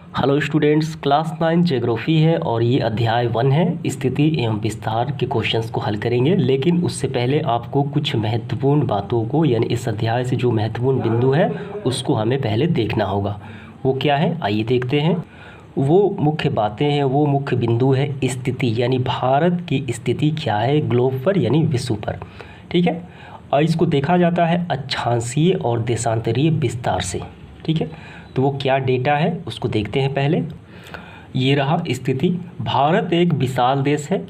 Hello students, class 9 geography है और ये अध्याय 1 है। स्थिति एवं विस्तार के क्वेश्चंस को हल करेंगे, लेकिन उससे पहले आपको कुछ महत्वपूर्ण बातों को यानी इस अध्याय से जो महत्वपूर्ण बिंदु है उसको हमें पहले देखना होगा। वो क्या है, आइए देखते हैं। वो मुख्य बातें हैं, वो मुख्य बिंदु है स्थिति, यानी भारत की स्थिति क्या है ग्लोब पर यानी विश्व पर। ठीक है, और इसको देखा जाता है अक्षांशीय और देशांतरीय विस्तार से। ठीक है, तो वो क्या डेटा है उसको देखते हैं पहले। ये रहा स्थिति। भारत एक विशाल देश है।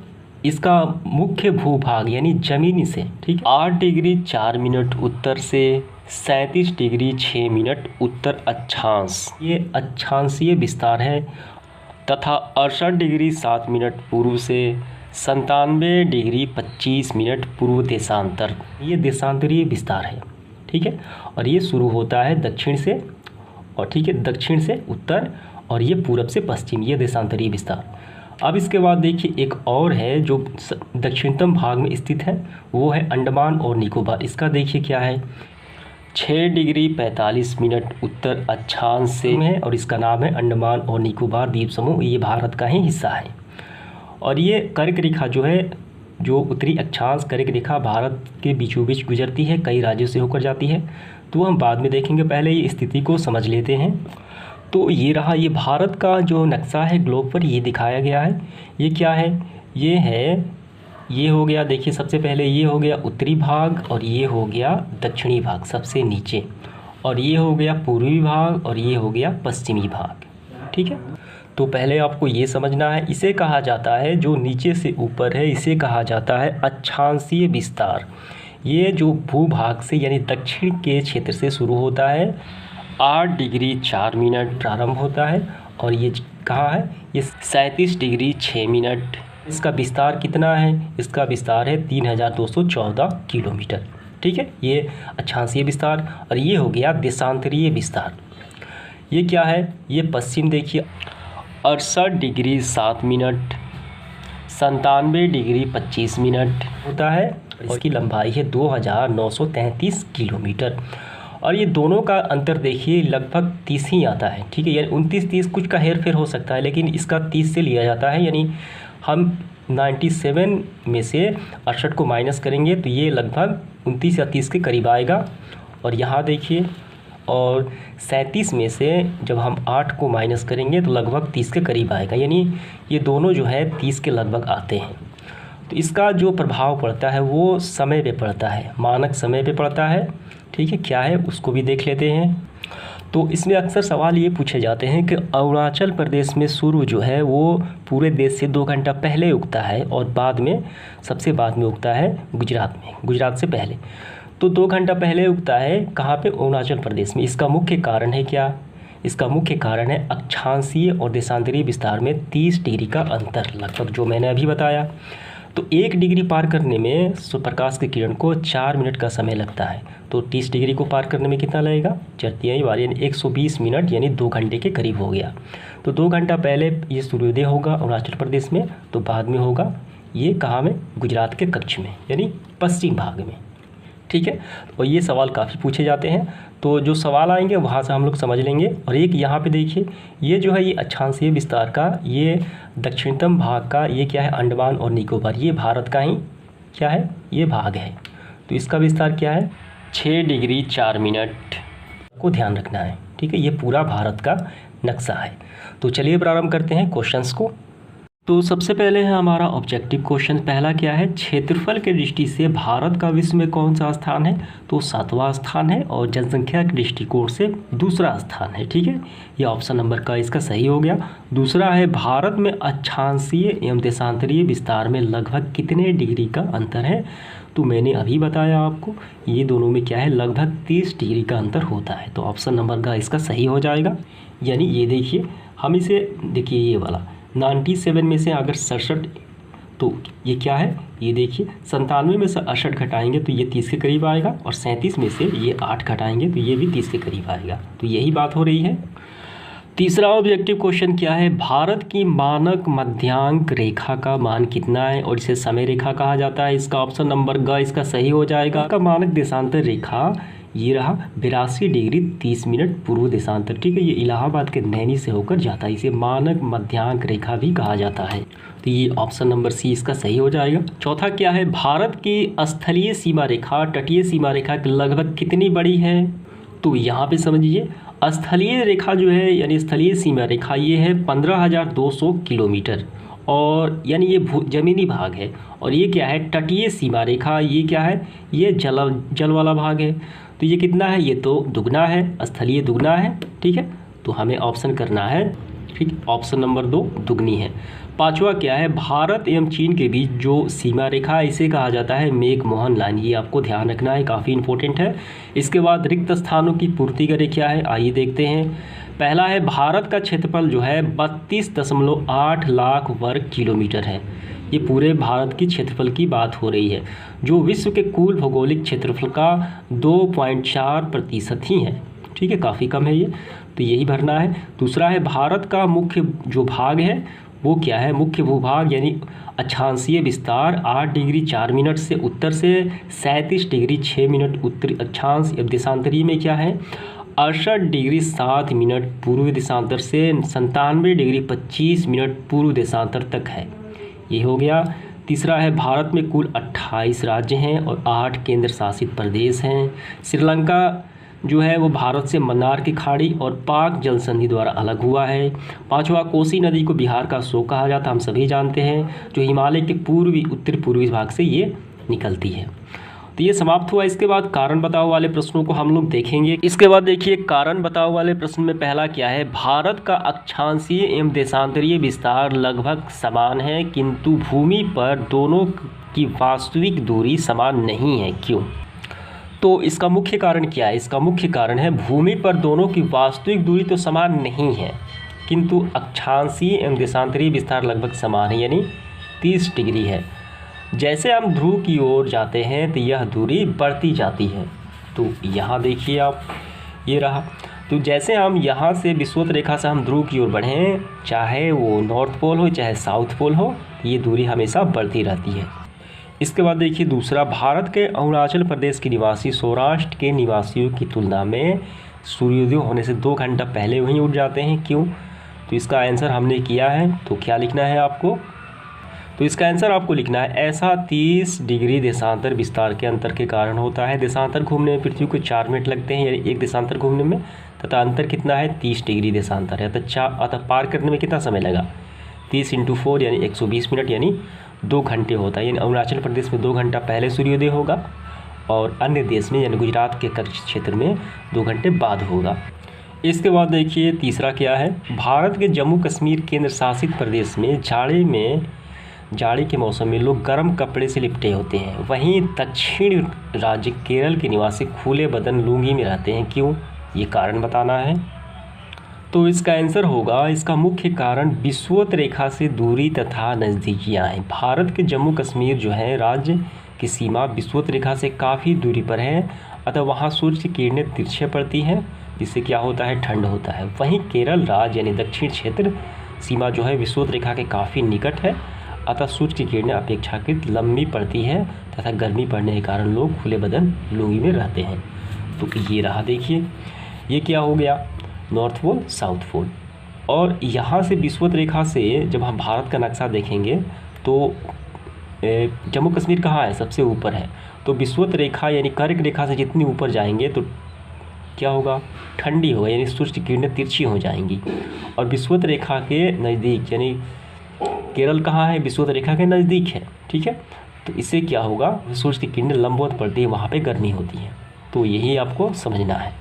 इसका मुख्य भूभाग यानी ज़मीनी से 8 डिग्री 4 मिनट उत्तर से 37 डिग्री 6 मिनट उत्तर अक्षांश, ये अक्षांशीय विस्तार है, तथा 68 डिग्री 7 मिनट पूर्व से 97 डिग्री 25 मिनट पूर्व देशांतर, ये देशांतरीय विस्तार है। ठीक है, और ये शुरू होता है दक्षिण से, और ठीक है दक्षिण से उत्तर, और ये पूरब से पश्चिम, ये देशांतरीय विस्तार। अब इसके बाद देखिए एक और है जो दक्षिणतम भाग में स्थित है, वो है अंडमान और निकोबार। इसका देखिए क्या है, 6 डिग्री 45 मिनट उत्तर अक्षांश से है, और इसका नाम है अंडमान और निकोबार द्वीप समूह। ये भारत का ही हिस्सा है। और ये कर्क रेखा जो है, जो उत्तरी अक्षांश कर्क रेखा भारत के बीचों बीच गुजरती है, कई राज्यों से होकर जाती है, तो हम बाद में देखेंगे, पहले ये स्थिति को समझ लेते हैं। तो ये रहा, ये भारत का जो नक्शा है ग्लोब पर ये दिखाया गया है। ये क्या है, ये है, ये हो गया, देखिए सबसे पहले ये हो गया उत्तरी भाग, और ये हो गया दक्षिणी भाग सबसे नीचे, और ये हो गया पूर्वी भाग, और ये हो गया पश्चिमी भाग। ठीक है, तो पहले आपको ये समझना है, इसे कहा जाता है, जो नीचे से ऊपर है इसे कहा जाता है अक्षांशीय विस्तार। ये जो भूभाग से यानी दक्षिण के क्षेत्र से शुरू होता है, 8 डिग्री 4 मिनट प्रारंभ होता है, और ये कहाँ है, ये 37 डिग्री 6 मिनट। इसका विस्तार कितना है, इसका विस्तार है 3214 किलोमीटर। ठीक है, ये अक्षांशीय विस्तार। और ये हो गया देशांतरीय विस्तार। ये क्या है, ये पश्चिम देखिए 68 डिग्री 7 मिनट 97 डिग्री 25 मिनट होता है, इसकी लंबाई है 2933 किलोमीटर। और ये दोनों का अंतर देखिए लगभग 30 ही आता है। ठीक है, यानी 29-30 कुछ का हेर फेर हो सकता है, लेकिन इसका 30 से लिया जाता है। यानी हम 97 में से 68 को माइनस करेंगे तो ये लगभग 29 या 30 के करीब आएगा। और यहाँ देखिए, और 37 में से जब हम 8 को माइनस करेंगे तो लगभग 30 के करीब आएगा, यानी ये दोनों जो है 30 के लगभग आते हैं। तो इसका जो प्रभाव पड़ता है वो समय पे पड़ता है, मानक समय पे पड़ता है। ठीक है, क्या है उसको भी देख लेते हैं। तो इसमें अक्सर सवाल ये पूछे जाते हैं कि अरुणाचल प्रदेश में सूर्य जो है वो पूरे देश से 2 घंटा पहले उगता है, और बाद में सबसे बाद में उगता है गुजरात में, गुजरात से पहले। तो 2 घंटा पहले उगता है कहाँ पे, अरुणाचल प्रदेश में। इसका मुख्य कारण है क्या, इसका मुख्य कारण है अक्षांशीय और देशांतरीय विस्तार में 30 डिग्री का अंतर लगभग, जो मैंने अभी बताया। तो 1 डिग्री पार करने में प्रकाश की किरण को 4 मिनट का समय लगता है, तो 30 डिग्री को पार करने में कितना लगेगा, 4 बार यानी 120 मिनट, यानी 2 घंटे के करीब हो गया। तो 2 घंटा पहले ये सूर्योदय होगा अरुणाचल प्रदेश में, तो बाद में होगा ये कहाँ में, गुजरात के कच्छ में यानी पश्चिम भाग में। ठीक है, और ये सवाल काफ़ी पूछे जाते हैं, तो जो सवाल आएंगे वहाँ से हम लोग समझ लेंगे। और एक यहाँ पे देखिए, ये जो है ये अक्षांशीय विस्तार का, ये दक्षिणतम भाग का, ये क्या है, अंडमान और निकोबार, ये भारत का ही क्या है, ये भाग है। तो इसका विस्तार क्या है, 6 डिग्री 4 मिनट को ध्यान रखना है। ठीक है, ये पूरा भारत का नक्शा है। तो चलिए प्रारंभ करते हैं क्वेश्चंस को। तो सबसे पहले है हमारा ऑब्जेक्टिव क्वेश्चन। पहला क्या है, क्षेत्रफल के दृष्टि से भारत का विश्व में कौन सा स्थान है, तो 7वां स्थान है, और जनसंख्या के दृष्टिकोण से दूसरा स्थान है। ठीक है, ये ऑप्शन नंबर का इसका सही हो गया। दूसरा है, भारत में अक्षांशीय एवं देशांतरीय विस्तार में लगभग कितने डिग्री का अंतर है, तो मैंने अभी बताया आपको, ये दोनों में क्या है, लगभग 30 डिग्री का अंतर होता है। तो ऑप्शन नंबर का इसका सही हो जाएगा। यानी ये देखिए, हम इसे देखिए, ये वाला 97 में से अगर 67, तो ये क्या है, ये देखिए 97 में से 68 घटाएंगे तो ये 30 के करीब आएगा, और 37 में से ये 8 घटाएंगे तो ये भी 30 के करीब आएगा। तो यही बात हो रही है। तीसरा ऑब्जेक्टिव क्वेश्चन क्या है, भारत की मानक मध्यांक रेखा का मान कितना है, और इसे समय रेखा कहा जाता है। इसका ऑप्शन नंबर ग इसका सही हो जाएगा। का मानक देशांतर रेखा ये रहा 82 डिग्री 30 मिनट पूर्व देशांतर, ठीक है। ये इलाहाबाद के नैनी से होकर जाता है, इसे मानक मध्यांक रेखा भी कहा जाता है। तो ये ऑप्शन नंबर सी इसका सही हो जाएगा। चौथा क्या है, भारत की स्थलीय सीमा रेखा तटीय सीमा रेखा के लगभग कितनी बड़ी है? तो यहाँ पे समझिए, स्थलीय रेखा जो है यानी स्थलीय सीमा रेखा ये है 15,200 किलोमीटर, और यानी ये जमीनी भाग है। और ये क्या है, तटीय सीमा रेखा, ये क्या है, ये जल वाला भाग है। तो ये कितना है, ये तो दुगना है, स्थलीय दुगना है, ठीक है। तो हमें ऑप्शन करना है, ठीक, ऑप्शन नंबर 2 दुगनी है। पांचवा क्या है, भारत एवं चीन के बीच जो सीमा रेखा है इसे कहा जाता है मैक-मोहन लाइन, ये आपको ध्यान रखना है, काफ़ी इंपॉर्टेंट है। इसके बाद रिक्त स्थानों की पूर्ति करें क्या है, आइए देखते हैं। पहला है, भारत का क्षेत्रफल जो है 32.8 लाख वर्ग किलोमीटर है। ये पूरे भारत की क्षेत्रफल की बात हो रही है, जो विश्व के कुल भौगोलिक क्षेत्रफल का 2.4% ही है, ठीक है, काफ़ी कम है ये, तो यही भरना है। दूसरा है, भारत का मुख्य जो भाग है वो क्या है, मुख्य भूभाग यानी अक्षांशीय विस्तार 8 डिग्री 4 मिनट से उत्तर से 37 डिग्री 6 मिनट उत्तरी अक्षांश, देशांतरीय में क्या है 68 डिग्री 7 मिनट पूर्वी देशांतर से 97 डिग्री 25 मिनट पूर्व देशांतर तक है, ये हो गया। तीसरा है, भारत में कुल 28 राज्य हैं और 8 केंद्र शासित प्रदेश हैं। श्रीलंका जो है वो भारत से मन्नार की खाड़ी और पाक जल संधि द्वारा अलग हुआ है। पांचवा, कोसी नदी को बिहार का शोक कहा जाता है, हम सभी जानते हैं, जो हिमालय के पूर्वी उत्तर पूर्वी भाग से ये निकलती है। तो ये समाप्त हुआ। इसके बाद कारण बताओ वाले प्रश्नों को हम लोग देखेंगे। इसके बाद देखिए, कारण बताओ वाले प्रश्न में पहला क्या है, भारत का अक्षांशीय एवं देशांतरीय विस्तार लगभग समान है, किंतु भूमि पर दोनों की वास्तविक दूरी समान नहीं है, क्यों? तो इसका मुख्य कारण क्या है? इसका मुख्य कारण है, भूमि पर दोनों की वास्तविक दूरी तो समान नहीं है, किंतु अक्षांशीय एवं देशांतरीय विस्तार लगभग समान है, यानी 30 डिग्री है। जैसे हम ध्रुव की ओर जाते हैं तो यह दूरी बढ़ती जाती है। तो यहाँ देखिए आप, ये रहा। तो जैसे हम यहाँ से विषुवत रेखा से हम ध्रुव की ओर बढ़ें, चाहे वो नॉर्थ पोल हो चाहे साउथ पोल हो, ये दूरी हमेशा बढ़ती रहती है। इसके बाद देखिए दूसरा, भारत के अरुणाचल प्रदेश के निवासी सौराष्ट्र के निवासियों की तुलना में सूर्योदय होने से 2 घंटा पहले वहीं उठ जाते हैं, क्यों? तो इसका आंसर हमने किया है, तो क्या लिखना है आपको? तो इसका आंसर आपको लिखना है, ऐसा 30 डिग्री देशांतर विस्तार के अंतर के कारण होता है। देशांतर घूमने में पृथ्वी को 4 मिनट लगते हैं, यानी एक देशांतर घूमने में, तथा अंतर कितना है 30 डिग्री देशांतर है। अतः पार करने में कितना समय लगा, 30 × 4 यानी 120 मिनट, यानी 2 घंटे होता है। यानी अरुणाचल प्रदेश में 2 घंटा पहले सूर्योदय होगा और अन्य देश में यानी गुजरात के क्षेत्र में 2 घंटे बाद होगा। इसके बाद देखिए तीसरा क्या है, भारत के जम्मू कश्मीर केंद्र शासित प्रदेश में जाड़े के मौसम में लोग गर्म कपड़े से लिपटे होते हैं, वहीं दक्षिण राज्य केरल के निवासी खुले बदन लुंगी में रहते हैं, क्यों? ये कारण बताना है। तो इसका आंसर होगा, इसका मुख्य कारण विषुवत रेखा से दूरी तथा नज़दीकियाँ हैं। भारत के जम्मू कश्मीर जो है राज्य की सीमा विषुवत रेखा से काफ़ी दूरी पर है, अतः वहाँ सूर्य की किरणें तिरछे पड़ती हैं, जिससे क्या होता है, ठंड होता है। वहीं केरल राज्य यानी दक्षिण क्षेत्र सीमा जो है विषुवत रेखा के काफ़ी निकट है, अतः सूर्य की किरणें अपेक्षाकृत लंबी पड़ती है तथा गर्मी पड़ने के कारण लोग खुले बदन लुंगी में रहते हैं। तो ये रहा, देखिए ये क्या हो गया, नॉर्थ पोल साउथ पोल। और यहाँ से विषुवत रेखा से जब हम भारत का नक्शा देखेंगे तो जम्मू कश्मीर कहाँ है, सबसे ऊपर है। तो विषुवत रेखा यानी कर्क रेखा से जितनी ऊपर जाएंगे तो क्या होगा, ठंडी होगा, यानी सूर्य की किरणें तिरछी हो जाएंगी। और विषुवत रेखा के नज़दीक यानी केरल कहाँ है, विषुवत रेखा के नज़दीक है, ठीक है। तो इससे क्या होगा, सूर्य की किरणें लंबवत पड़ती है, वहाँ पे गर्मी होती है। तो यही आपको समझना है।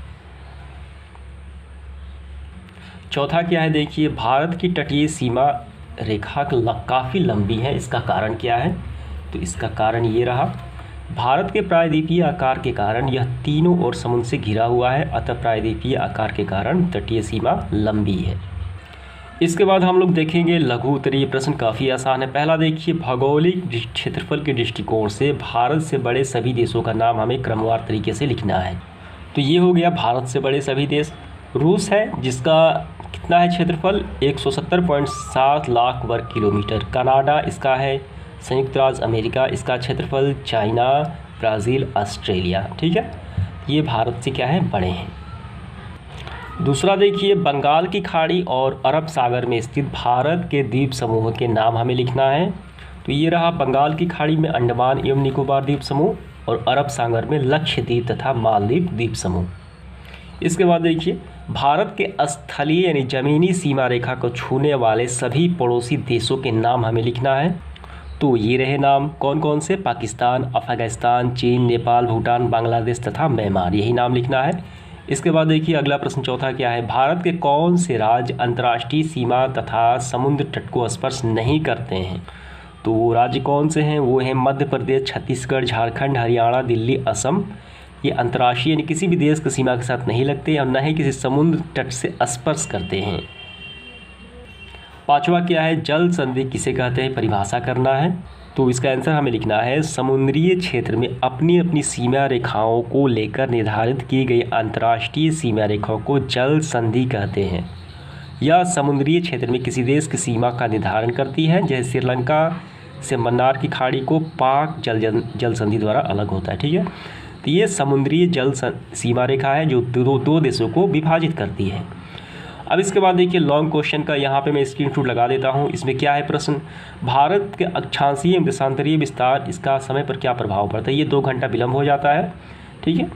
चौथा क्या है, देखिए भारत की तटीय सीमा रेखा काफ़ी लंबी है, इसका कारण क्या है? तो इसका कारण ये रहा, भारत के प्रायद्वीपीय आकार के कारण यह तीनों ओर समुद्र से घिरा हुआ है, अतः प्रायद्वीपीय आकार के कारण तटीय सीमा लंबी है। इसके बाद हम लोग देखेंगे लघु उत्तरीय प्रश्न, काफ़ी आसान है। पहला देखिए, भौगोलिक क्षेत्रफल के दृष्टिकोण से भारत से बड़े सभी देशों का नाम हमें क्रमवार तरीके से लिखना है। तो ये हो गया भारत से बड़े सभी देश। रूस है जिसका कितना है क्षेत्रफल, 170.7 लाख वर्ग किलोमीटर। कनाडा इसका है, संयुक्त राज्य अमेरिका इसका क्षेत्रफल, चाइना, ब्राज़ील, ऑस्ट्रेलिया, ठीक है। ये भारत से क्या है, बड़े हैं। दूसरा देखिए, बंगाल की खाड़ी और अरब सागर में स्थित भारत के द्वीप समूह के नाम हमें लिखना है। तो ये रहा बंगाल की खाड़ी में अंडमान एवं निकोबार द्वीप समूह और अरब सागर में लक्षद्वीप तथा मालदीव द्वीप समूह। इसके बाद देखिए, भारत के स्थलीय यानी ज़मीनी सीमा रेखा को छूने वाले सभी पड़ोसी देशों के नाम हमें लिखना है। तो ये रहे नाम, कौन कौन से, पाकिस्तान, अफगानिस्तान, चीन, नेपाल, भूटान, बांग्लादेश तथा म्यांमार, यही नाम लिखना है। इसके बाद देखिए अगला प्रश्न चौथा क्या है, भारत के कौन से राज्य अंतर्राष्ट्रीय सीमा तथा समुद्र तट को स्पर्श नहीं करते हैं। तो वो राज्य कौन से हैं, वो हैं मध्य प्रदेश, छत्तीसगढ़, झारखंड, हरियाणा, दिल्ली, असम। ये अंतर्राष्ट्रीय यानी किसी भी देश की सीमा के साथ नहीं लगते और न ही किसी समुद्र तट से स्पर्श करते हैं। पांचवा क्या है, जल संधि किसे कहते हैं, परिभाषा करना है। तो इसका आंसर हमें लिखना है, समुद्रीय क्षेत्र में अपनी अपनी सीमा रेखाओं को लेकर निर्धारित की गई अंतर्राष्ट्रीय सीमा रेखाओं को जल संधि कहते हैं। यह समुद्रीय क्षेत्र में किसी देश की सीमा का निर्धारण करती है। जैसे श्रीलंका से मन्नार की खाड़ी को पाक जल संधि द्वारा अलग होता है। ठीक है, तो ये समुद्रीय जल सीमा रेखा है जो दो देशों को विभाजित करती है। अब इसके बाद देखिए लॉन्ग क्वेश्चन का यहाँ पे मैं स्क्रीनशॉट लगा देता हूँ। इसमें क्या है प्रश्न, भारत के अक्षांशीय एवं देशांतरीय विस्तार, इसका समय पर क्या प्रभाव पड़ता है। ये 2 घंटा विलम्ब हो जाता है। ठीक है,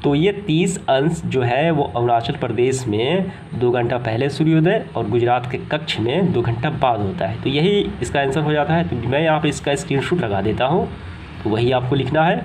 तो ये 30 अंश जो है वो अरुणाचल प्रदेश में 2 घंटा पहले सूर्योदय और गुजरात के कच्छ में 2 घंटा बाद होता है। तो यही इसका आंसर हो जाता है। तो मैं यहाँ पे इसका स्क्रीनशॉट लगा देता हूँ, तो वही आपको लिखना है।